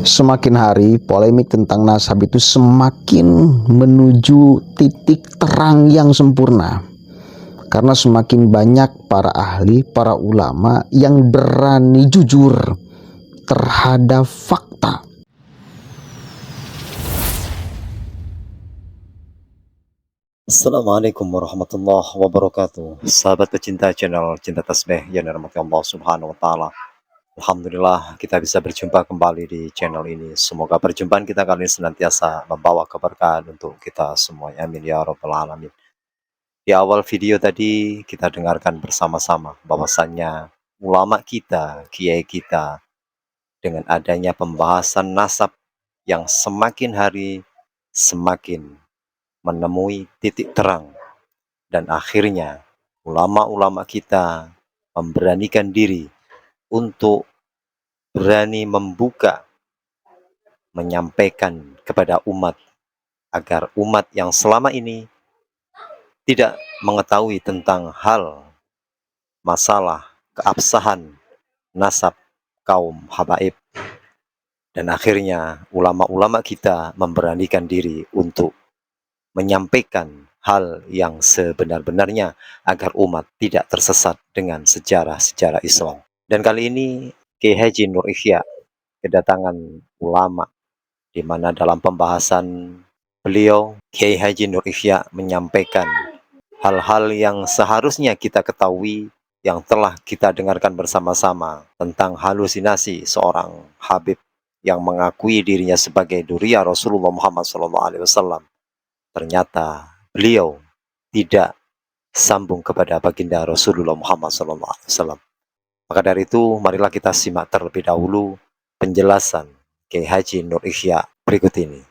Semakin hari polemik tentang nasab itu semakin menuju titik terang yang sempurna. Karena semakin banyak para ahli, para ulama yang berani jujur terhadap fakta. Assalamualaikum warahmatullahi wabarakatuh. Sahabat pecinta channel Cinta Tasbih yang dirahmati Allah Subhanahu wa taala. Alhamdulillah kita bisa berjumpa kembali di channel ini. Semoga perjumpaan kita kali ini senantiasa membawa keberkahan untuk kita semuanya. Amin ya rabbal alamin. Di awal video tadi kita dengarkan bersama-sama bahwasannya ulama kita, kiai kita, dengan adanya pembahasan nasab yang semakin hari semakin menemui titik terang. Dan akhirnya ulama-ulama kita memberanikan diri untuk berani membuka, menyampaikan kepada umat agar umat yang selama ini tidak mengetahui tentang hal masalah keabsahan nasab kaum habaib. Dan akhirnya ulama-ulama kita memberanikan diri untuk menyampaikan hal yang sebenar-benarnya agar umat tidak tersesat dengan sejarah-sejarah Islam. Dan kali ini Kiai Haji Nur Ihya kedatangan ulama, di mana dalam pembahasan beliau Kiai Haji Nur Ihya menyampaikan hal-hal yang seharusnya kita ketahui, yang telah kita dengarkan bersama-sama, tentang halusinasi seorang Habib yang mengakui dirinya sebagai Duriyah Rasulullah Muhammad SAW. Ternyata beliau tidak sambung kepada baginda Rasulullah Muhammad SAW. Maka dari itu, marilah kita simak terlebih dahulu penjelasan Kiai Haji Nur Ihya berikut ini.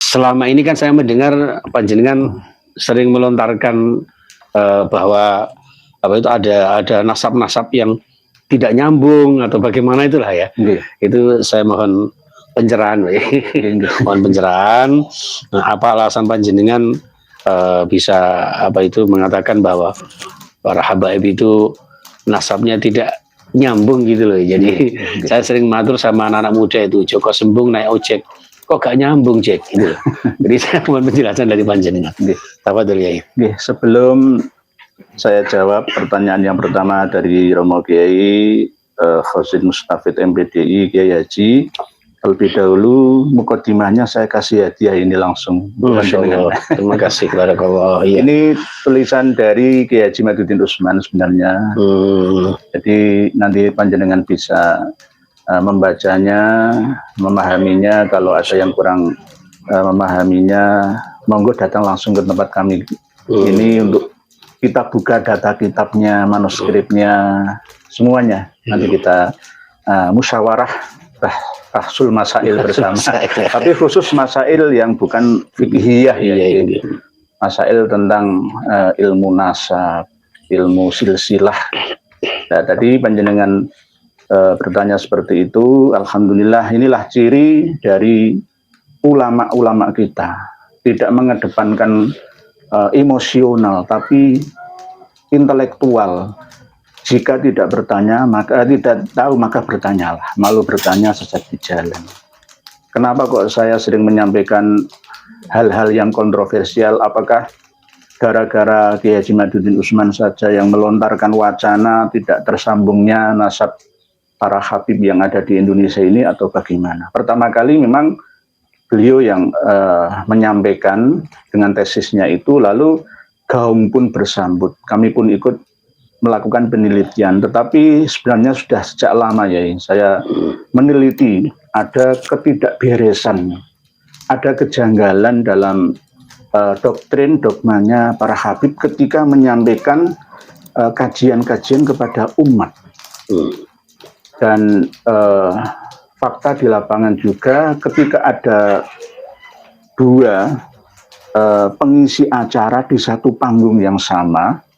Selama ini kan saya mendengar panjenengan sering melontarkan bahwa itu ada nasab-nasab yang tidak nyambung atau bagaimana itulah ya. Itu saya mohon pencerahan, mohon pencerahan. Nah, apa alasan panjenengan bisa mengatakan bahwa para habaib itu nasabnya tidak nyambung gitu loh. Jadi saya sering matur sama anak-anak muda itu, Joko Sembung naik ojek, kok gak nyambung Jack gitu. Jadi saya mohon penjelasan dari panjenengan. Tafadhol ya. Sebelum saya jawab pertanyaan yang pertama dari Romo Kiai Khazin Mustafid MPDI Kiai Haji, terlebih dahulu mukadimahnya saya kasih hadiah ini langsung. Terima kasih kepada Allah. Ya. Ini tulisan dari Kiai Haji Maduddin Usman sebenarnya. Jadi nanti panjenengan bisa membacanya, memahaminya. Kalau ada yang kurang memahaminya, monggo datang langsung ke tempat kami. Ini untuk kita buka data kitabnya, manuskripnya, semuanya. Nanti kita musyawarah bahsul masail bersama. Tapi khusus masail yang bukan fikihiyah ya. Masail tentang ilmu nasab, ilmu silsilah. Nah, tadi panjenengan bertanya seperti itu. Alhamdulillah, inilah ciri dari ulama-ulama kita, tidak mengedepankan emosional tapi intelektual. Jika tidak bertanya maka tidak tahu, maka bertanyalah. Malu bertanya sesat di jalan. Kenapa kok saya sering menyampaikan hal-hal yang kontroversial? Apakah gara-gara Kiai Haji Maduddin Usman saja yang melontarkan wacana tidak tersambungnya nasab para habib yang ada di Indonesia ini, atau bagaimana? Pertama kali memang beliau yang menyampaikan dengan tesisnya itu, lalu gaung pun bersambut, kami pun ikut melakukan penelitian. Tetapi sebenarnya sudah sejak lama ya, saya meneliti ada ketidakberesan, ada kejanggalan dalam doktrin dogmanya para habib ketika menyampaikan kajian-kajian kepada umat. Dan fakta di lapangan juga, ketika ada dua pengisi acara di satu panggung yang sama,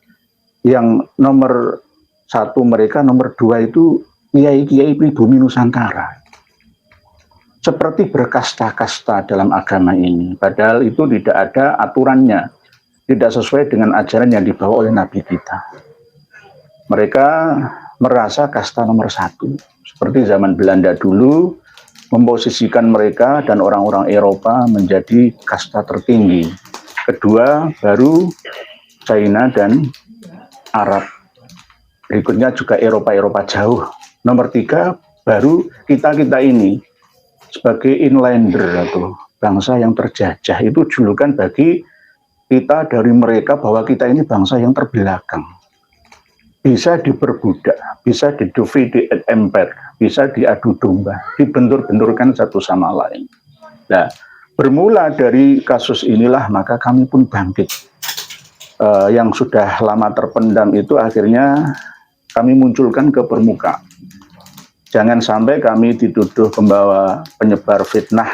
yang nomor satu mereka, nomor dua itu kiai-kiai pribumi Nusantara. Seperti berkasta-kasta dalam agama ini, padahal itu tidak ada aturannya, tidak sesuai dengan ajaran yang dibawa oleh Nabi kita. Mereka merasa kasta nomor satu. Seperti zaman Belanda dulu, memposisikan mereka dan orang-orang Eropa menjadi kasta tertinggi. Kedua, baru China dan Arab. Berikutnya juga Eropa-Eropa jauh. Nomor 3, baru kita-kita ini sebagai inlander atau bangsa yang terjajah. Itu julukan bagi kita dari mereka bahwa kita ini bangsa yang terbelakang. Bisa diperbudak, bisa di-divide and impede, bisa diadu domba, dibentur-benturkan satu sama lain. Nah, bermula dari kasus inilah maka kami pun bangkit. Yang sudah lama terpendam itu akhirnya kami munculkan ke permukaan. Jangan sampai kami dituduh pembawa penyebar fitnah.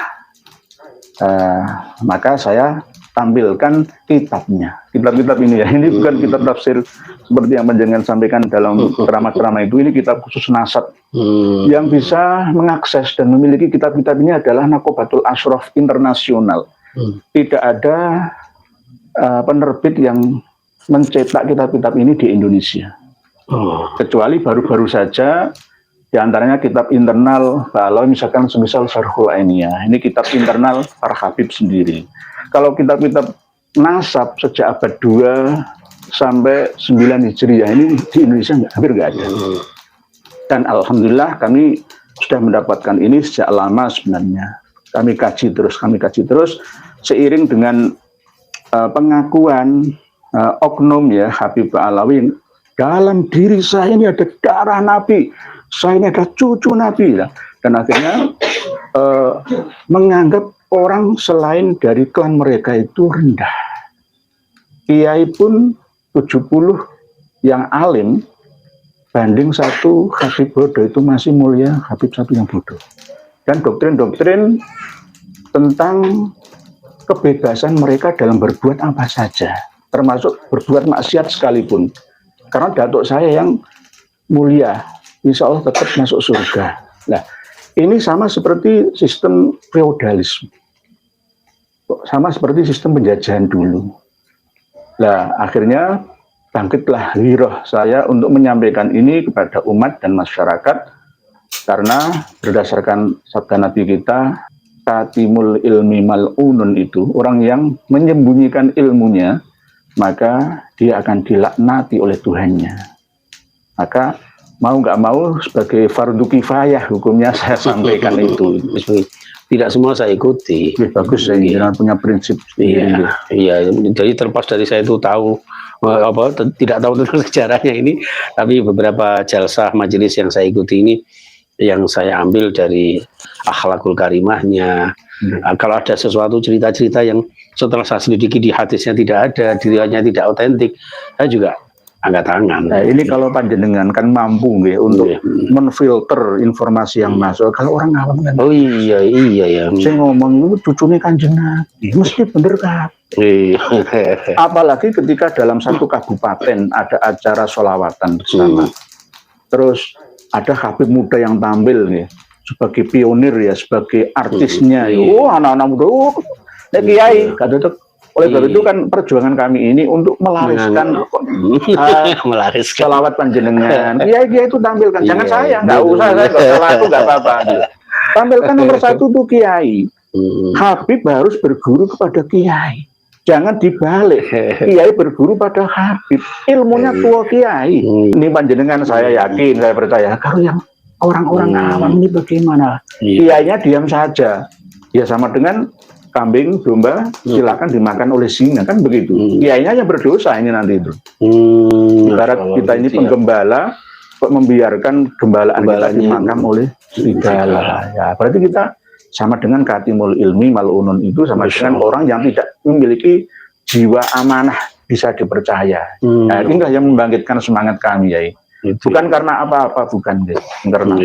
Maka saya tampilkan kitabnya. Kitab-kitab ini ya, ini bukan kitab tafsir seperti yang panjenengan sampaikan dalam ceramah-ceramah itu. Ini kitab khusus nasab. Yang bisa mengakses dan memiliki kitab-kitab ini adalah Naqobatul Ashraf Internasional. Tidak ada penerbit yang mencetak kitab-kitab ini di Indonesia. Kecuali baru-baru saja di antaranya kitab internal kalau misalkan semisal Syarhul Ainiyah. Ini kitab internal para Habib sendiri. Kalau kitab-kitab nasab sejak abad 2 sampai 9 Hijriah ini di Indonesia hampir nggak ada. Dan alhamdulillah kami sudah mendapatkan ini sejak lama sebenarnya. Kami kaji terus seiring dengan pengakuan oknum ya Habib Alawi, dalam diri saya ini ada darah Nabi, saya ini ada cucu Nabi lah. Dan akhirnya menganggap orang selain dari klan mereka itu rendah. Kiai pun 70 yang alim banding satu Habib bodoh itu masih mulia Habib satu yang bodoh. Dan doktrin-doktrin tentang kebebasan mereka dalam berbuat apa saja, termasuk berbuat maksiat sekalipun. Karena datuk saya yang mulia, insya Allah tetap masuk surga. Nah, ini sama seperti sistem feodalisme. Sama seperti sistem penjajahan dulu. Nah, akhirnya bangkitlah hiroh saya untuk menyampaikan ini kepada umat dan masyarakat, karena berdasarkan sabda Nabi kita, katimul ilmi mal'unun itu, orang yang menyembunyikan ilmunya, maka dia akan dilaknati oleh Tuhannya. Maka mau nggak mau sebagai fardu kifayah hukumnya saya sampaikan itu. Tidak semua saya ikuti. Bagus, saya punya prinsip. Iya, jadi terlepas dari saya itu tahu tidak tahu tentang sejarahnya ini, tapi beberapa jalsah majelis yang saya ikuti ini, yang saya ambil dari akhlakul karimahnya. Kalau ada sesuatu cerita-cerita yang setelah saya selidiki di hadisnya tidak ada, dirinya tidak otentik, saya juga angkat tangan. Nah, ini kalau panjenengan kan mampu nggih untuk menfilter informasi yang masuk. Kalau orang awam kan, oh iya ya. Saya ngomong itu cucunya Kanjeng Nabi, mesti bener kan? Apalagi ketika dalam satu kabupaten ada acara sholawatan bersama, terus ada Habib muda yang tampil nih sebagai pionir ya, sebagai artisnya. Anak-anak muda, kiai, kata itu. Oleh sebab itu kan perjuangan kami ini untuk melariskan sholawat panjenengan. Kiai itu tampilkan, jangan saya, nggak usah, saya nggak salah itu nggak apa-apa. Tampilkan nomor satu tuh kiai. Habib harus berguru kepada kiai. Jangan dibalik, kiai berguru pada Habib. Ilmunya tua kiai. Ini panjenengan saya yakin, saya percaya. Kalau yang orang-orang awam ini bagaimana? Kiainya diam saja. Ya sama dengan kambing, domba, silakan dimakan oleh singa, kan begitu. Kiainya yang berdosa ini nanti itu. Ibarat kita ini penggembala, kok membiarkan gembalaan kita dimakan oleh serigala. Ya, berarti kita sama dengan katimul ilmi mal'unun itu, sama dengan orang yang tidak memiliki jiwa amanah bisa dipercaya. Nah, inilah yang membangkitkan semangat kami, ya. Bukan karena apa-apa, bukan. Karena